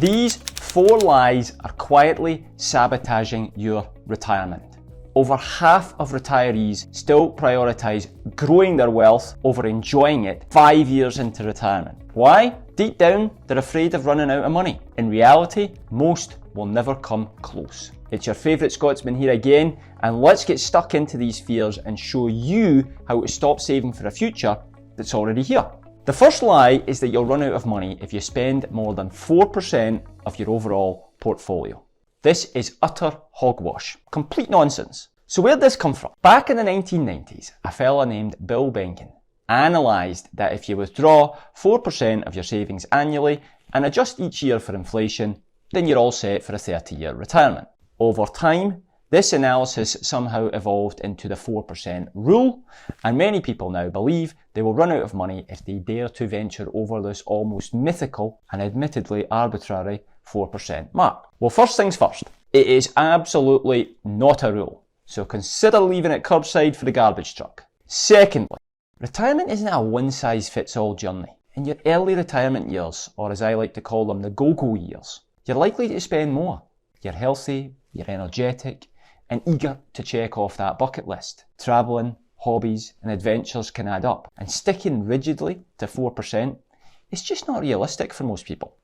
These 4 lies are quietly sabotaging your retirement. Over half of retirees still prioritise growing their wealth over enjoying it 5 years into retirement. Why? Deep down, they're afraid of running out of money. In reality, most will never come close. It's your favourite Scotsman here again, and let's get stuck into these fears and show you how to stop saving for a future that's already here. The first lie is that you'll run out of money if you spend more than 4% of your overall portfolio. This is utter hogwash, complete nonsense. So where'd this come from? Back in the 1990s, a fella named Bill Benken analysed that if you withdraw 4% of your savings annually and adjust each year for inflation, then you're all set for a 30-year retirement. Over time, this analysis somehow evolved into the 4% rule, and many people now believe they will run out of money if they dare to venture over this almost mythical and admittedly arbitrary 4% mark. Well, first things first, it is absolutely not a rule, so consider leaving it curbside for the garbage truck. Secondly, retirement isn't a one-size-fits-all journey. In your early retirement years, or as I like to call them, the go-go years, you're likely to spend more. You're healthy, you're energetic, and eager to check off that bucket list. Travelling, hobbies, and adventures can add up, and sticking rigidly to 4% is just not realistic for most people.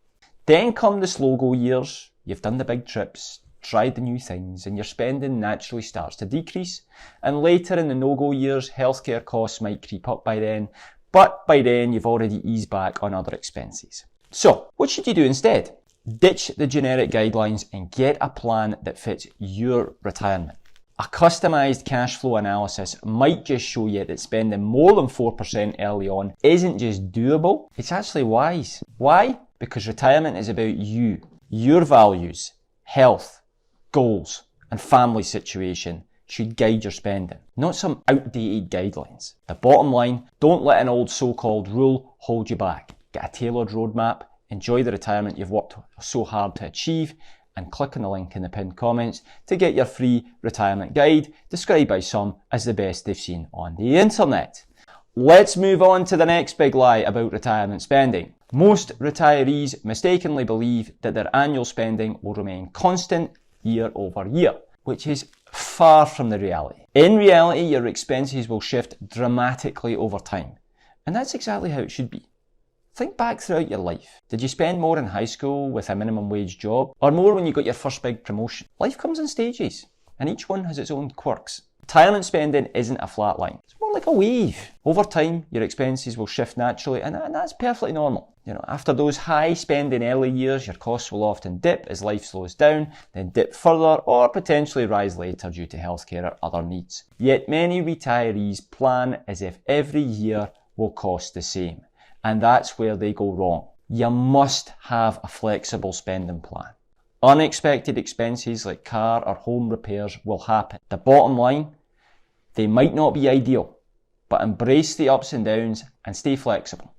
Then come the slow-go years. You've done the big trips, tried the new things, and your spending naturally starts to decrease. And later in the no-go years, healthcare costs might creep up by then, but by then you've already eased back on other expenses. So, what should you do instead? Ditch the generic guidelines and get a plan that fits your retirement. A customised cash flow analysis might just show you that spending more than 4% early on isn't just doable, it's actually wise. Why? Because retirement is about you, your values, health, goals, and family situation should guide your spending, not some outdated guidelines. The bottom line, don't let an old so-called rule hold you back. Get a tailored roadmap, enjoy the retirement you've worked so hard to achieve, and click on the link in the pinned comments to get your free retirement guide, described by some as the best they've seen on the internet. Let's move on to the next big lie about retirement spending. Most retirees mistakenly believe that their annual spending will remain constant year over year, which is far from the reality. In reality, your expenses will shift dramatically over time, and that's exactly how it should be. Think back throughout your life. Did you spend more in high school with a minimum wage job, or more when you got your first big promotion? Life comes in stages, and each one has its own quirks. Retirement spending isn't a flat line. It's more like a wave. Over time, your expenses will shift naturally, and that's perfectly normal. After those high spending early years, your costs will often dip as life slows down, then dip further, or potentially rise later due to healthcare or other needs. Yet many retirees plan as if every year will cost the same. And that's where they go wrong. You must have a flexible spending plan. Unexpected expenses like car or home repairs will happen. The bottom line, they might not be ideal, but embrace the ups and downs and stay flexible.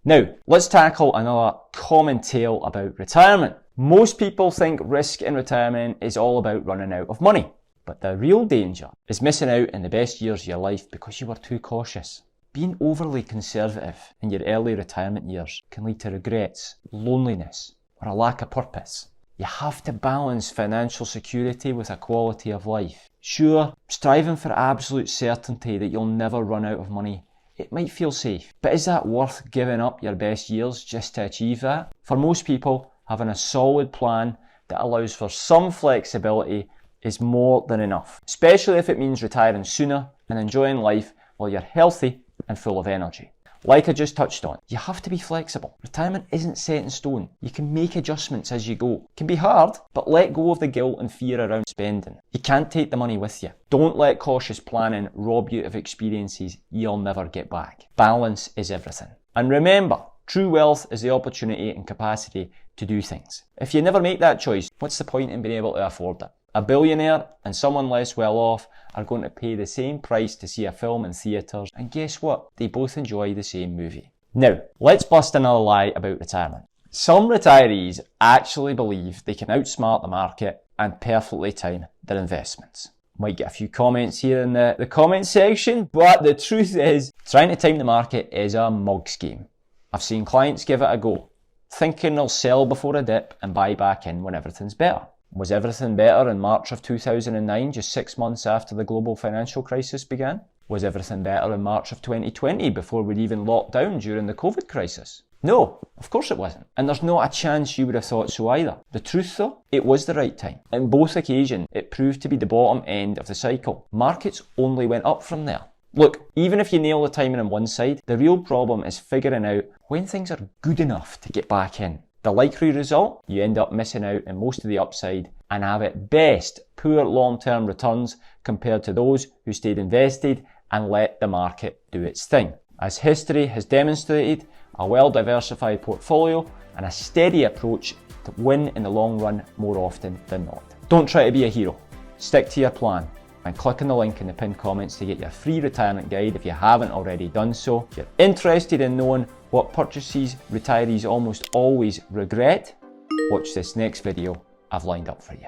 Now, let's tackle another common tale about retirement. Most people think risk in retirement is all about running out of money, but the real danger is missing out in the best years of your life because you were too cautious. Being overly conservative in your early retirement years can lead to regrets, loneliness, or a lack of purpose. You have to balance financial security with a quality of life. Sure, striving for absolute certainty that you'll never run out of money, it might feel safe, but is that worth giving up your best years just to achieve that? For most people, having a solid plan that allows for some flexibility is more than enough, especially if it means retiring sooner and enjoying life while you're healthy and full of energy. Like I just touched on, you have to be flexible. Retirement isn't set in stone. You can make adjustments as you go. It can be hard, but let go of the guilt and fear around spending. You can't take the money with you. Don't let cautious planning rob you of experiences you'll never get back. Balance is everything. And remember, true wealth is the opportunity and capacity to do things. If you never make that choice, what's the point in being able to afford it? A billionaire and someone less well off are going to pay the same price to see a film in theatres, and guess what? They both enjoy the same movie. Now, let's bust another lie about retirement. Some retirees actually believe they can outsmart the market and perfectly time their investments. Might get a few comments here in the comment section, but the truth is, trying to time the market is a mug's game. I've seen clients give it a go. thinking they'll sell before a dip and buy back in when everything's better. Was everything better in March of 2009, just 6 months after the global financial crisis began? Was everything better in March of 2020 before we'd even locked down during the COVID crisis? No, of course it wasn't. And there's not a chance you would have thought so either. The truth though, it was the right time. In both occasions, it proved to be the bottom end of the cycle. Markets only went up from there. Look, even if you nail the timing on one side, the real problem is figuring out when things are good enough to get back in. The likely result, you end up missing out on most of the upside and have at best poor long-term returns compared to those who stayed invested and let the market do its thing. As history has demonstrated, a well-diversified portfolio and a steady approach to win in the long run more often than not. Don't try to be a hero. Stick to your plan and click on the link in the pinned comments to get your free retirement guide if you haven't already done so. If you're interested in knowing what purchases retirees almost always regret, watch this next video I've lined up for you.